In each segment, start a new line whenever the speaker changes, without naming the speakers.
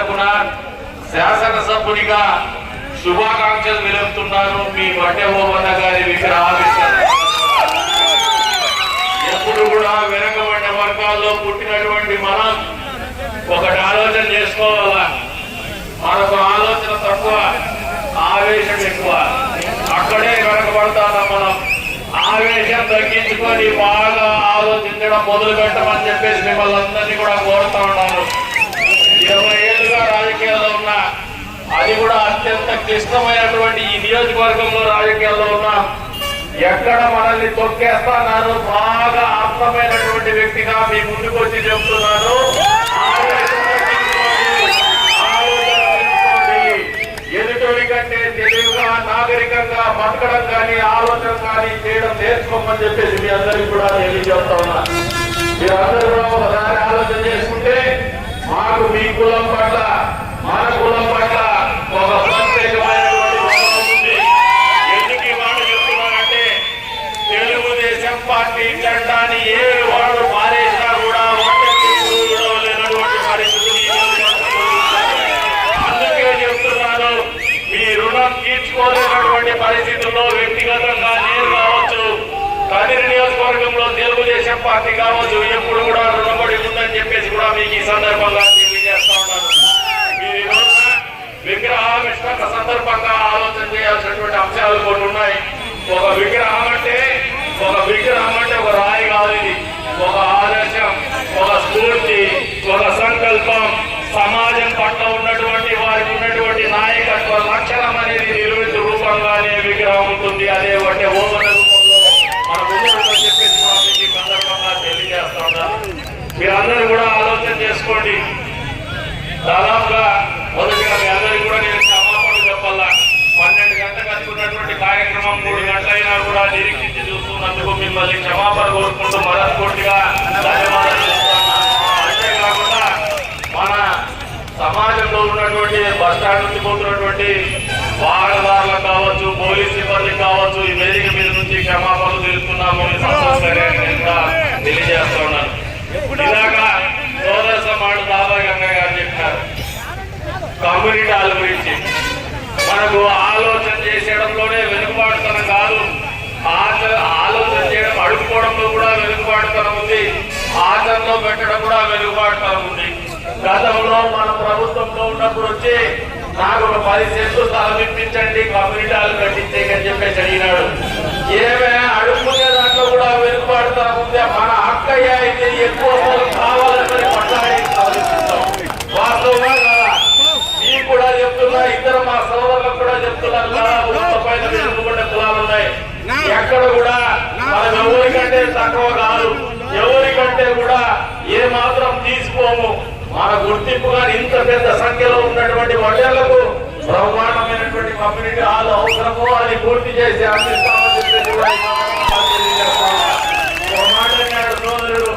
తరఫున శాసనసభ్యునిగా శుభాకాంక్షలు తెలుపుతున్నాను. మీ వడ్డే ఓవన్న గారి విగ్రహావిష్కరణ. ఎప్పుడు కూడా వెనకబడిన వర్గాల్లో పుట్టినటువంటి మనం ఒకటి ఆలోచన చేసుకోవాలా. మనకు ఆలోచన తక్కువ, ఆవేశం ఎక్కువ. అక్కడే వెనకబడతాం మనం. ఆవేశం తగ్గించుకొని బాగా ఆలోచించడం మొదలు పెట్టమని చెప్పేసి మిమ్మల్ని అందరినీ కూడా కోరుతా ఉన్నాను. 20 ఏళ్ళుగా రాజకీయాల్లో ఉన్నా, అది కూడా అత్యంత క్లిష్టమైనటువంటి ఈ నియోజకవర్గంలో రాజకీయాల్లో ఉన్నా, ఎక్కడ మనల్ని తొక్కేస్తాను బాగా అర్థమైనటువంటి వ్యక్తిగా మీ ముందుకు వచ్చి చెప్తున్నాను. ఎదుటి కంటే తెలివిగా నాగరికంగా బతకడం కానీ ఆలోచన కానీ చేయడం నేర్చుకోమని చెప్పేసి మీ అందరికీ కూడా తెలియజేస్తా ఉన్నా. మీరందరూ కూడా ఒకసారి ఆలోచన చేసుకుంటే మాకు మీ కులం పట్ల, మన కులం పట్ల ఒక ప్రత్యేకమైనటువంటి గౌరవం ఉంది. ఎందుకు ఈ మాట చెప్తున్నానంటే, తెలుగుదేశం పార్టీ జెండాని ఏ వాడు పారేసినా కూడా లేనటువంటి పరిస్థితిని అందుకే చెప్తున్నాను. మీ రుణం తీర్చుకోలేనటువంటి పరిస్థితుల్లో వ్యక్తిగతంగా నేను కావచ్చు, కదిరి నియోజకవర్గంలో తెలుగుదేశం పార్టీ కావచ్చు, ఎప్పుడు కూడా రుణపడి ఉందని చెప్పేసి కూడా మీకు ఈ సందర్భంగా తెలియజేస్తా ఉన్నాను. మీరు ఈ రోజున విగ్రహావిష్కరణ సందర్భంగా ఆలోచన చేయాల్సినటువంటి అంశాలు కొన్ని ఉన్నాయి. ఒక విగ్రహం అంటే ఒక రాయి కాదు. ఇది ఒక ఆదర్శం, ఒక స్ఫూర్తి, ఒక సంకల్పం, సమాజం పట్ల ఉన్నటువంటి వారికి ఉన్నటువంటి నాయకత్వ లక్షణం అనేది నిలువెత్తు రూపంగానే విగ్రహం ఉంటుంది. అదే అంటే ఓవన రూపంలో మన ముందు చెప్పేసి మీకు ఈ సందర్భంగా తెలియజేస్తా ఉన్నాను. మీరందరూ కూడా ఆలోచన చేసుకోండి. దాదాపుగా మొదటిగా మీ అందరికీ కూడా నేను క్షమాపణలు చెప్పాలా. 12 గంటలకు అనుకున్నటువంటి కార్యక్రమం 3 గంటలైనా కూడా నిరీక్షించి చూస్తున్నందుకు మిమ్మల్ని క్షమాపణ కోరుకుంటూ మనస్ఫూర్తిగా ధన్యవాదాలు చేస్తున్నాను. అంతేకాకుండా మన సమాజంలో ఉన్నటువంటి బస్టాండ్ నుంచి పోతున్నటువంటి వాహనదారులకు కావచ్చు, పోలీస్ సిబ్బందికి కావచ్చు, ఈ వేదిక మీద నుంచి క్షమాపణలు తెలుపుతున్నాము. తెలియజేస్తా ఉన్నాను. ఇలాగ సోదర సమాడు దాదా గంగ గారు చెప్పినారు కమ్యూనిటీ హాల్ గురించి. మనకు ఆలోచన చేసేయడంలోనే వెనుకబాటుతనం కాదు, ఆలోచన చేయడం అడుగుకోవడంలో కూడా వెనుకబాటుతనం ఉంది, ఆచరణలో పెట్టడం కూడా వెనుకబాటుతనం ఉంది. గతంలో మన ప్రభుత్వంలో ఉన్నప్పుడు వచ్చి నాకు ఒక 10 సెంట్లు స్థలం ఇప్పించండి కమ్యూనిటీ హాల్ కట్టించేయని చెప్పేసి అడిగినాడు. ఏమే అడుగుకునే దాంట్లో కూడా వెనుకబాటుతనం ఉంది. మన అక్కయ్య అయితే ఎక్కువ స్థలం కావాలని పట్టాడిస్తాం. వాస్తవంగా కదా, మీకు కూడా చెప్తున్నా, ఇద్దరు మా సోదరులకు కూడా చెప్తున్నారు కదా, పైన వెనుకబడ్డ కులాలు ఉన్నాయి. ఎక్కడ కూడా మనం ఎవరికంటే తక్కువ కాదు, ఎవరికంటే కూడా ఏ మాత్రం తీసుకోము. మన గుర్తింపుగా ఇంత పెద్ద సంఖ్యలో ఉన్నటువంటి వడ్డేళ్లకు బ్రహ్మాండమైనటువంటి కమ్యూనిటీ హాల్ అవసరమో అది పూర్తి చేసి అందిస్తామని చెప్పేసి మాట్లాడినాడు సోదరుడు.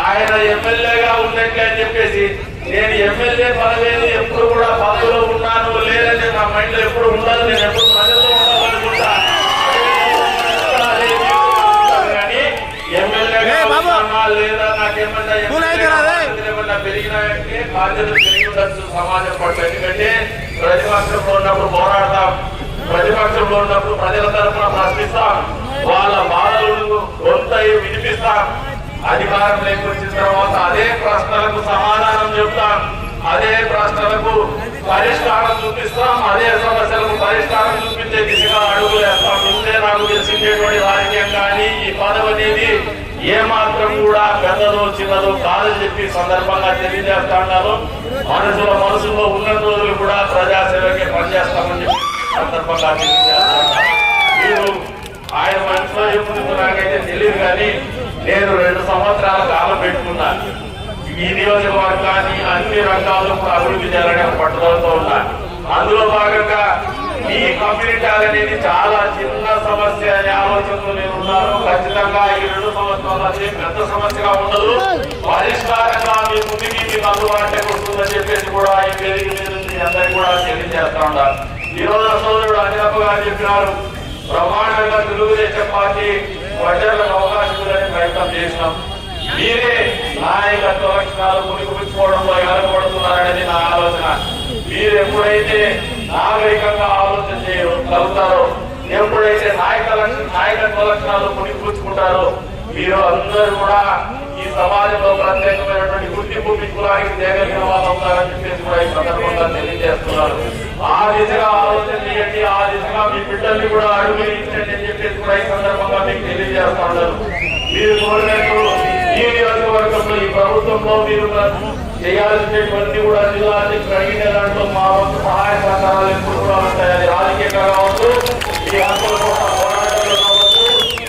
ఆయన ఎమ్మెల్యేగా ఉన్నట్లే అని చెప్పేసి, నేను ఎమ్మెల్యే పదవి ఎప్పుడు కూడా పదవిలో ఉన్నాను లేదని నా మైండ్ లో ఎప్పుడు ఉండదు. నేను ఎప్పుడు ప్రజల్లో ఉండాలనుకుంటా. కానీ ఎమ్మెల్యేగా లేదా నాకేమన్నా పెరిగినాయంటే బాధ్యతలు పెరిగి ఉండొచ్చు సమాజం పట్ల. ఎందుకంటే ప్రతిపక్షంలో ఉన్నప్పుడు పోరాడతాం, ప్రతిపక్షంలో ఉన్నప్పుడు ప్రజల తరఫున ప్రశ్నిస్తాం, వాళ్ళ బాధలను గొంతై వినిపిస్తాం. అధికారంలోకి వచ్చిన తర్వాత అదే ప్రశ్నలకు సమాధానం చెప్తాం, అదే ప్రశ్నలకు పరిష్కారం చూపిస్తాం, అదే సమస్యలకు పరిష్కారం చూపించే దిశగా అడుగులు వేస్తాం. ముందే నాకు తెలిసిందేటువంటి రాజకీయం కానీ ఈ పదవి అనేది ఏ మాత్రం కూడా పెద్దదో చిన్నదో కాదని చెప్పి సందర్భంగా తెలియజేస్తా ఉన్నారు. మనసులో ఉన్న రోజులు కూడా ప్రజాసేవకే పనిచేస్తామని చెప్పి సందర్భంగా తెలియజేస్తా ఉన్నారు. మీరు ఆయన మనసులో ఎప్పుడు నాకైతే తెలియదు, కానీ నేను 2 సంవత్సరాల కాలం పెట్టుకున్నా. ఈ నియోజకవర్గాన్ని అన్ని రంగాల్లో కూడా అభివృద్ధి చేయాలని పట్టుదలతో ఉన్నా. అందులో భాగంగా ఈ కమ్యూనిటీ అనేది చాలా చిన్న సమస్య అనే ఆలోచనతో నేను ఉన్నాను. ఖచ్చితంగా ఈ 2 సంవత్సరాలు అదే పెద్ద సమస్యగా ఉండదు, పరిష్కారంగా మీ ముందుకి మీకు అందుబాటులోకి వస్తుందని చెప్పేసి కూడా ఈ వేదిక మీద నుంచి అందరికీ కూడా తెలియజేస్తా ఉన్నారు. ఈ రోజు సోదరుడు అనిలప్ప గారు చెప్పినారు, బ్రహ్మాండంగా తెలుగుదేశం పార్టీ వడ్డేళ్లకు అవకాశం ఇవ్వాలని ప్రయత్నం చేసినాం. మీరే నాయకత్వ లక్షణాలు మునిగిపుచ్చుకోవడంలో వెనకబడుతున్నారనేది నా ఆలోచన. లక్షణాలు పుణిపుచ్చుకుంటారు. మీరు అందరూ కూడా ఈ సమాజంలో ప్రత్యేకమైనటువంటి గుర్తింపు మీ కులానికి చేయగలిగిన వాళ్ళు అవుతారని చెప్పేసి కూడా ఈ సందర్భంగా తెలియజేస్తున్నారు. ఆ దిశగా ఆలోచన చేయండి, ఆ దిశగా మీ బిడ్డల్ని కూడా అడుగుయించండి అని చెప్పేసి కూడా ఈ సందర్భంగా మీకు తెలియజేస్తున్నారు. మీరు కోరినట్టు ఈ నియోజకవర్గంలో ఈ ప్రభుత్వంలో మీరు చేయాల్సినటువంటి కూడా జిల్లా అధ్యక్షులు అడిగిన దాంట్లో మా వంతు సహాయ సహకారాలు ఎప్పుడు కూడా ఉంటాయి. అది రాజకీయంగా కావచ్చు, ఈ ఆందోళన పోరాటంలో కావచ్చు,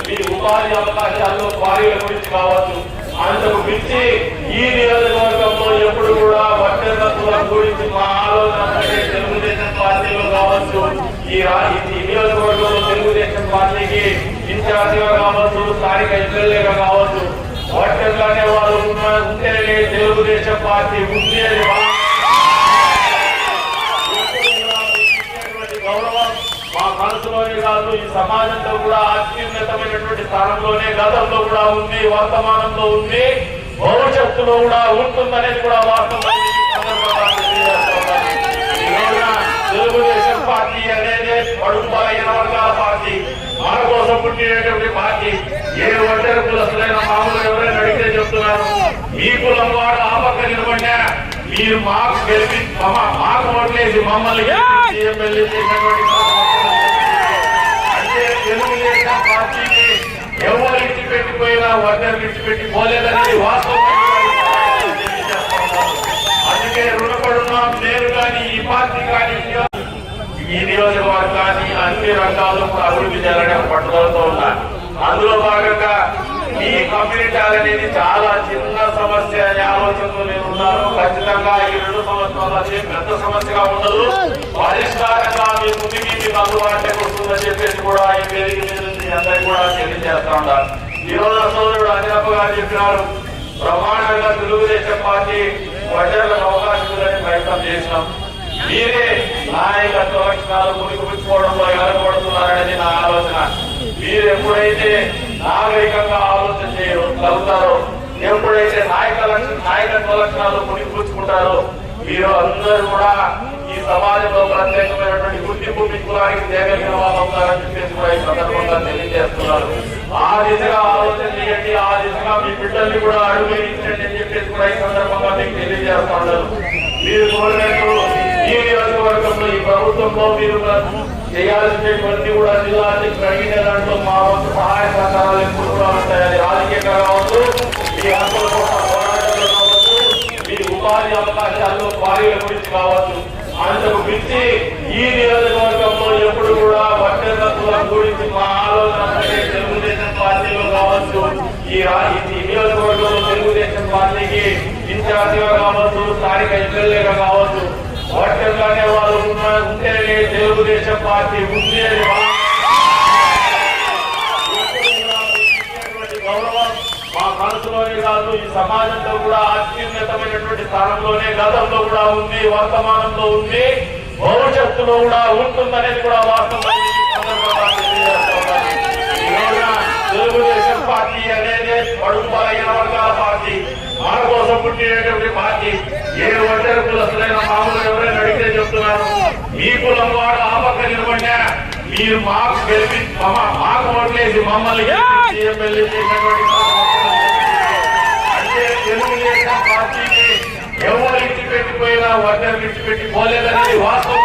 మీ ఉపాధి అవకాశాల్లో భార్యల గురించి కావచ్చు. అందుకు మించి ఈ నియోజకవర్గంలో ఎప్పుడు కూడా వడ్డెర్ల గురించి మా ఆలోచన తెలుగుదేశం పార్టీలో కావచ్చు, ఈ నియోజకవర్గంలో తెలుగుదేశం పార్టీకి ఇన్ఛార్జిగా కావచ్చు, స్థానిక ఎమ్మెల్యేగా కావచ్చు, వడ్డెర్లు అనే వాళ్ళు ఉంటేనే తెలుగుదేశం పార్టీ ఉంది అని గౌరవం మా మనసులోనే కాదు, ఈ సమాజంలో కూడా అత్యున్నతమైనటువంటి స్థానంలోనే గతంలో కూడా ఉంది, వర్తమానంలో ఉంది, భవిష్యత్తులో కూడా ఉంటుందనేది కూడా వాస్తవం. తెలుగుదేశం పార్టీ అనేది పడుగు బలహీన వర్గాల పార్టీ, మన కోసం పుట్టినటువంటి పార్టీ. ఏ ఒంటరి కులస్తులైన మామూలు ఎవరైనా అడిగితే చెప్తున్నారు, మీ కులం వాడు ఆ పక్క నిలబడినా మీరు మాకు గెలిపి మాకు ఓట్లేసి మమ్మల్ని ఎమ్మెల్యే చేసినటువంటి అంటే తెలుగుదేశం పార్టీకి ఎవరు ఇచ్చిపెట్టిపోయినా వడ్డలు ఇచ్చిపెట్టి పోలేదనేది వాస్తవం. అందుకే రుణపడున్నాం. నేను కానీ ఈ పార్టీ కానీ ఈ నియోజకవర్గాన్ని అన్ని రంగాల్లో కూడా అభివృద్ధి చేయాలని పట్టుదలతో ఉన్నారు. అందులో భాగంగా ఈ కమ్యూనిటీ అనేది చాలా చిన్న సమస్య అనే ఆలోచనతో నేను ఉన్నాను. ఖచ్చితంగా ఈ 2 సంవత్సరాలు అదే పెద్ద సమస్యగా ఉండదు, పరిష్కారంగా మీ ముందుకి మీకు అందుబాటులోకి వస్తుందని చెప్పేసి కూడా ఈ వేదిక మీద నుంచి అందరికీ కూడా తెలియజేస్తా ఉన్నారు. ఈ రోజు సోదరుడు అంజనప్ప గారు చెప్పినారు, బ్రహ్మాండంగా తెలుగుదేశం పార్టీ వడ్డర్లకు అవకాశం ఇవ్వాలని ప్రయత్నం చేసినాం. మీరే నాయకత్వ లక్షణాలు మునిగిపుచ్చుకోవడంలో ఎగరపడుతున్నారనేది నా ఆలోచన. మీరు ఎప్పుడైతే నాగరికంగా ఆలోచన చేయగలుగుతారో, ఎప్పుడైతే నాయకత్వ లక్షణాలు మునిగిపుచ్చుకుంటారో, మీరు అందరూ కూడా ఈ సమాజంలో ప్రత్యేకమైనటువంటి గుర్తింపు మీ కులానికి చేయగలిగిన వాళ్ళు అవుతారని చెప్పేసి కూడా ఈ సందర్భంగా తెలియజేస్తున్నారు. ఆ దిశగా ఆలోచన చేయండి, ఆ దిశగా మీ బిడ్డల్ని కూడా అడుగుయించండి అని చెప్పేసి కూడా ఈ సందర్భంగా మీకు తెలియజేస్తున్నారు. మీరు కోరినట్టు ఈ నియోజకవర్గంలో ఈ ప్రభుత్వంలో మీరు చేయాల్సినటువంటి కూడా జిల్లా అధ్యక్షులు అడిగిన దాంట్లో మా వంతు సహాయ సహకారాలు ఎప్పుడు కూడా ఉంటాయి. అది రాజకీయంగా కావచ్చు, ఈ ఆందోళన పోరాటంలో కావచ్చు, మీ ఉపాధి అవకాశాల్లో భార్యల గురించి కావచ్చు. అందుకు మించి ఈ నియోజకవర్గంలో ఎప్పుడు కూడా వడ్డెర్ల గురించి మా ఆలోచన తెలుగుదేశం పార్టీలో కావచ్చు, ఈ నియోజకవర్గంలో తెలుగుదేశం పార్టీకి ఇన్ఛార్జిగా కావచ్చు, స్థానిక ఎమ్మెల్యేగా కావచ్చు, వడ్డెర్లు అనే వాళ్ళు ఉంటేనే తెలుగుదేశం పార్టీ ఉంది అని గౌరవం మా మనసులోనే కాదు, ఈ సమాజంలో కూడా అత్యున్నతమైనటువంటి స్థానంలోనే గతంలో కూడా ఉంది, వర్తమానంలో ఉంది, భవిష్యత్తులో కూడా ఉంటుందనేది కూడా వాస్తవం. తెలుగుదేశం పార్టీ అనేది పడుగు బలహీన వర్గాల పార్టీ, మన కోసం పుట్టినటువంటి పార్టీ. ఏ ఒంటరి కులస్తులైన మామూలు ఎవరైనా అడిగితే చెప్తున్నారు, మీ కులం వాడు ఆ పక్క నిలబడినా మీరు మాకు గెలిపి మాకు ఓట్లేసి మమ్మల్ని ఎమ్మెల్యే చేసినటువంటి అంటే తెలుగుదేశం పార్టీకి ఎవరు ఇచ్చిపెట్టిపోయినా వడ్డలు ఇచ్చిపెట్టి పోలేదనేది వాస్తవం.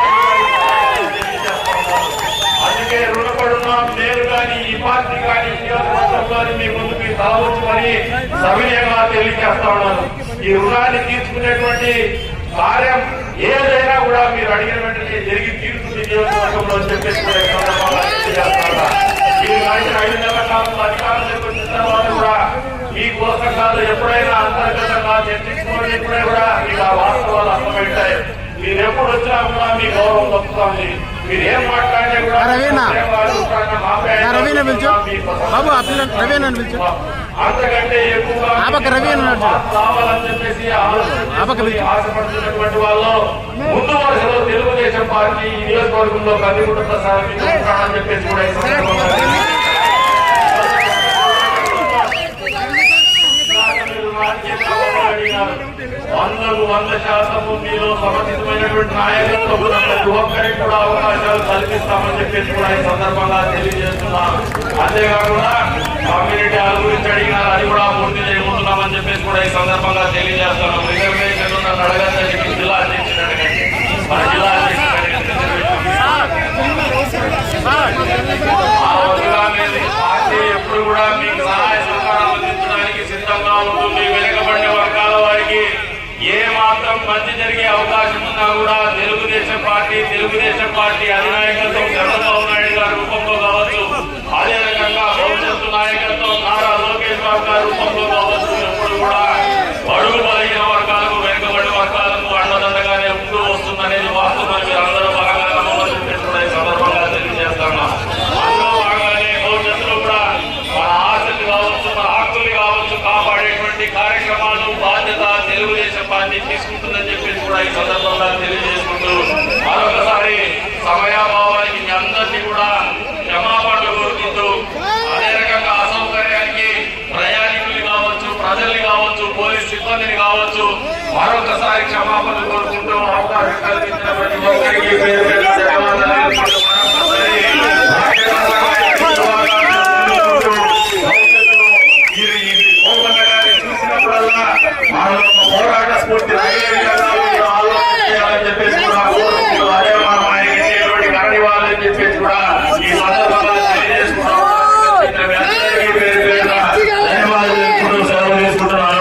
అందుకే రుణపడున్నాం. నేను కానీ ఈ పార్టీ కానీ నియోజకవర్గంలోని మీ ముందుకు తలవచ్చుకొని సవినయంగా తెలియజేస్తా ఉన్నాను. ఈ రుణాన్ని తీర్చుకునేటువంటి కార్యం ఏదైనా కూడా మీరు అడిగిన వెంటనే జరిగి తీరుతుంది నియోజకవర్గంలో చెప్పేసి మీరు గడిచిన 5 నెలల కాలంలో అధికారంలోకి వచ్చిన తర్వాత కూడా మీ కుల సంఘాలు ఎప్పుడైనా అంతర్గతంగా చర్చించుకోవడం ఇప్పుడే కూడా మీకు ఆ వాస్తవాలు అర్థమవుతాయి. మీరు ఎప్పుడు వచ్చినా కూడా మీ గౌరవం తప్పుతుంది. మీరు ఏం మాట్లాడినా కూడా అంతకంటే ఎక్కువగా రావాలని చెప్పేసి ఆశపడుతున్నటువంటి వాళ్ళు ముందు వరుసలో తెలుగుదేశం పార్టీ ఈ నియోజకవర్గంలో కందికుంటున్న సార్ చెప్పేసి కూడా 100% మీలో సమర్థితమైనటువంటి నాయకత్వం ప్రతి ఒక్కరికి కూడా అవకాశాలు కల్పిస్తామని చెప్పేసి కూడా ఈ సందర్భంగా తెలియజేస్తున్నాం. అంతేకాకుండా కమ్యూనిటీ హాల్ గురించి అడిగినారు, అది కూడా పూర్తి చేయబోతున్నామని చెప్పేసి కూడా ఈ సందర్భంగా తెలియజేస్తున్నాం. రిజర్వేషన్ నన్ను అడగద్దని జిల్లా అధ్యక్షుడు అడగండి, మన జిల్లా అధ్యక్షుడు అడగండి. ఆ వద్దుగా మీరు పార్టీ ఎప్పుడు కూడా మీకు సహాయ సహకారాలు అందించడానికి సిద్ధంగా ఉంటుంది. వెనుకబడిన వర్గాల వారికి ఏ మాత్రం మంచి జరిగే అవకాశం ఉన్నా కూడా తెలుగుదేశం పార్టీ అధినాయకత్వం చంద్రబాబు నాయుడు గారి రూపంలో కావచ్చు, అదే రకంగా భవిష్యత్తు నాయకత్వం నారా లోకేష్ బాబు గారి రూపంలో కావచ్చు, ఎప్పుడు కూడా అడుగు బలహీన వర్గాలకు వెనుకబడిన వర్గాలకు అండదండగానే ఉంటూ వస్తుందనేది వాస్తవం. మీరు అందరూ బాగా నమ్మమని చెప్పేసి కూడా ఈ సందర్భంగా తెలియజేస్తున్నాం. అందులో భాగంగానే భవిష్యత్తులో కూడా మన ఆశలు కావచ్చు, మన హక్కులు కావచ్చు కాపాడేటువంటి కార్యక్రమాలు బాధ్యత తెలుగుదేశం పార్టీ తీసుకుంటుందని చెప్పేసి కూడా ఈ సందర్భంగా తెలియజేసుకుంటూ మరొకసారి సమయాభావానికి మీ అందరినీ కూడా క్షమాపణలు కోరుకుంటూ, అదే రకంగా అసౌకర్యానికి ప్రయాణికులు కావచ్చు, ప్రజల్ని కావచ్చు, పోలీస్ సిబ్బందిని కావచ్చు మరొకసారి క్షమాపణలు కోరుకుంటూ అవకాశం కల్పించిన ప్రతి ఒక్కరికి పేరు పేరున ధన్యవాదాలు చూసినప్పుడల్లా పోరాట స్ఫూర్తి ఆలోచించాలని చెప్పేసి కూడా కోరుకుంటూ, అదే మనం ఆయన ఇచ్చేటువంటి కరణివ్వాలని చెప్పేసి కూడా ఈ సందర్భంగా తెలియజేసుకుంటాం. పేరు పేరున ధన్యవాదాలు తెలుపుకుంటూ సెలవు తీసుకుంటున్నాను.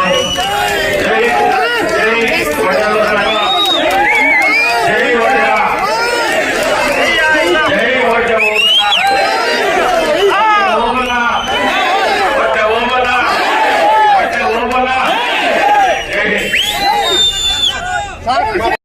Sorry.